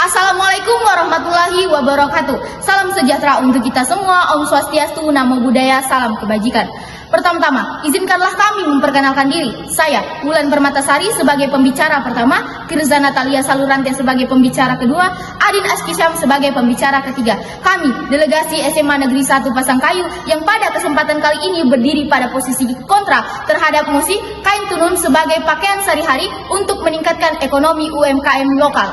Assalamualaikum warahmatullahi wabarakatuh. Salam sejahtera untuk kita semua. Om Swastiastu, Namo Buddhaya, salam kebajikan. Pertama-tama, izinkanlah kami memperkenalkan diri. Saya, Wulan Permatasari sebagai pembicara pertama, Tirza Natalia Salurante sebagai pembicara kedua, Adin Askisham sebagai pembicara ketiga. Kami, delegasi SMA Negeri 1 Pasangkayu, yang pada kesempatan kali ini berdiri pada posisi kontra terhadap mosi kain tenun sebagai pakaian sehari-hari untuk meningkatkan ekonomi UMKM lokal.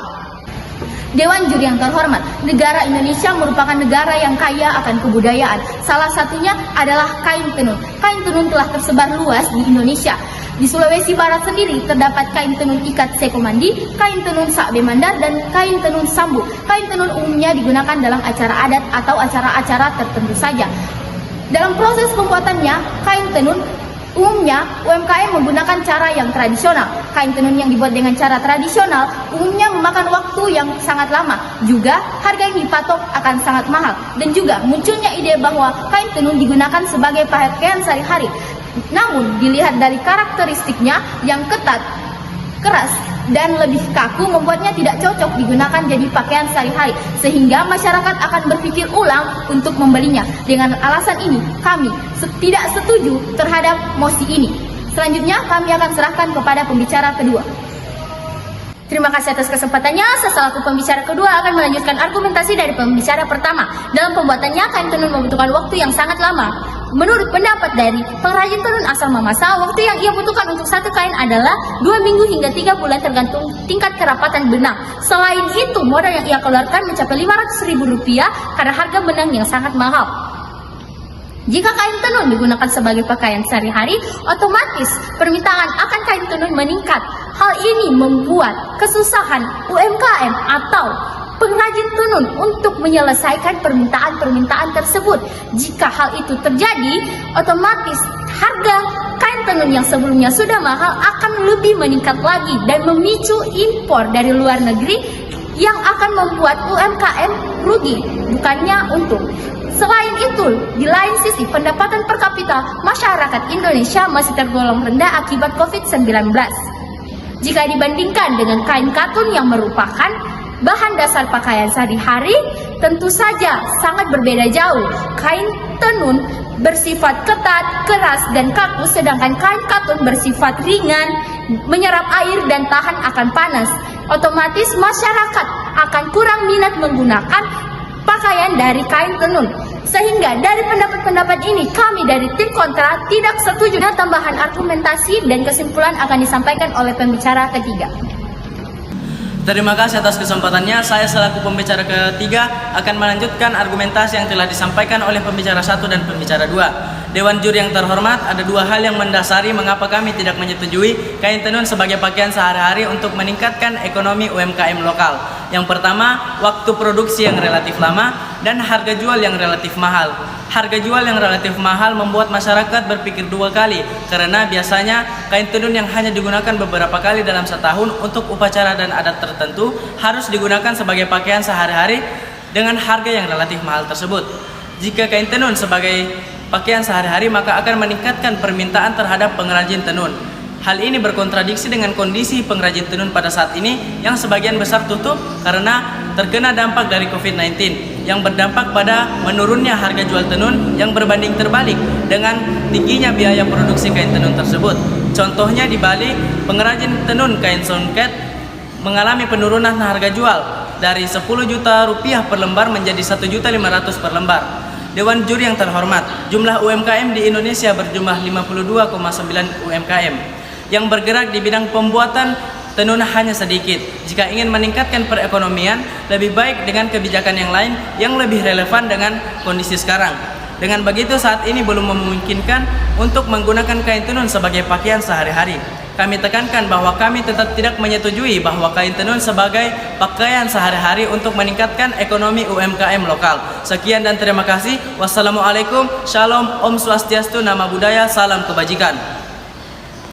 Dewan Juri yang terhormat, negara Indonesia merupakan negara yang kaya akan kebudayaan. Salah satunya adalah kain tenun. Kain tenun telah tersebar luas di Indonesia. Di Sulawesi Barat sendiri terdapat kain tenun ikat sekomandi, kain tenun sakbe mandar, dan kain tenun sambu. Kain tenun umumnya digunakan dalam acara adat atau acara-acara tertentu saja. Dalam proses pembuatannya, kain tenun umumnya UMKM menggunakan cara yang tradisional. Kain tenun yang dibuat dengan cara tradisional umumnya memakan waktu yang sangat lama. Juga harga yang dipatok akan sangat mahal. Dan juga munculnya ide bahwa kain tenun digunakan sebagai pakaian sehari-hari. Namun dilihat dari karakteristiknya yang ketat, keras, dan lebih kaku membuatnya tidak cocok digunakan jadi pakaian sehari-hari, sehingga masyarakat akan berpikir ulang untuk membelinya. Dengan alasan ini, kami tidak setuju terhadap mosi ini. Selanjutnya, kami akan serahkan kepada pembicara kedua. Terima kasih atas kesempatannya. Saya selaku pembicara kedua akan melanjutkan argumentasi dari pembicara pertama. Dalam pembuatannya, kain tenun membutuhkan waktu yang sangat lama. Menurut pendapat dari pengrajin tenun asal Mamasa, waktu yang ia butuhkan untuk satu kain adalah 2 minggu hingga 3 bulan tergantung tingkat kerapatan benang. Selain itu, modal yang ia keluarkan mencapai Rp500.000 karena harga benang yang sangat mahal. Jika kain tenun digunakan sebagai pakaian sehari-hari, otomatis permintaan akan kain tenun meningkat. Hal ini membuat kesusahan UMKM atau pengrajin tenun untuk menyelesaikan permintaan-permintaan tersebut. Jika hal itu terjadi, otomatis harga kain tenun yang sebelumnya sudah mahal akan lebih meningkat lagi dan memicu impor dari luar negeri yang akan membuat UMKM rugi, bukannya untung. Selain itu, di lain sisi, pendapatan per kapita masyarakat Indonesia masih tergolong rendah akibat COVID-19. Jika dibandingkan dengan kain katun yang merupakan bahan dasar pakaian sehari-hari, tentu saja sangat berbeda jauh. Kain tenun bersifat ketat, keras, dan kaku, sedangkan kain katun bersifat ringan, menyerap air, dan tahan akan panas. Otomatis masyarakat akan kurang minat menggunakan pakaian dari kain tenun. Sehingga dari pendapat-pendapat ini, kami dari tim kontra tidak setuju dengan tambahan argumentasi, dan kesimpulan akan disampaikan oleh pembicara ketiga. Terima kasih atas kesempatannya. Saya selaku pembicara ketiga akan melanjutkan argumentasi yang telah disampaikan oleh pembicara 1 dan pembicara 2. Dewan Juri yang terhormat, ada 2 hal yang mendasari mengapa kami tidak menyetujui kain tenun sebagai pakaian sehari-hari untuk meningkatkan ekonomi UMKM lokal. Yang pertama, waktu produksi yang relatif lama dan harga jual yang relatif mahal. Harga jual yang relatif mahal membuat masyarakat berpikir 2 kali, karena biasanya kain tenun yang hanya digunakan beberapa kali dalam setahun untuk upacara dan adat tertentu harus digunakan sebagai pakaian sehari-hari dengan harga yang relatif mahal tersebut. Jika kain tenun sebagai pakaian sehari-hari, maka akan meningkatkan permintaan terhadap pengrajin tenun. Hal ini berkontradiksi dengan kondisi pengrajin tenun pada saat ini yang sebagian besar tutup karena terkena dampak dari COVID-19 yang berdampak pada menurunnya harga jual tenun yang berbanding terbalik dengan tingginya biaya produksi kain tenun tersebut. Contohnya di Bali, pengrajin tenun kain songket mengalami penurunan harga jual dari Rp10 juta per lembar menjadi Rp1.500.000 per lembar. Dewan Juri yang terhormat, jumlah UMKM di Indonesia berjumlah 52,9 UMKM. Yang bergerak di bidang pembuatan tenun hanya sedikit. Jika ingin meningkatkan perekonomian, lebih baik dengan kebijakan yang lain yang lebih relevan dengan kondisi sekarang. Dengan begitu, saat ini belum memungkinkan untuk menggunakan kain tenun sebagai pakaian sehari-hari. Kami tekankan bahwa kami tetap tidak menyetujui bahwa kain tenun sebagai pakaian sehari-hari untuk meningkatkan ekonomi UMKM lokal. Sekian dan terima kasih. Wassalamualaikum, shalom, Om Swastiastu, Namo Buddhaya, salam kebajikan.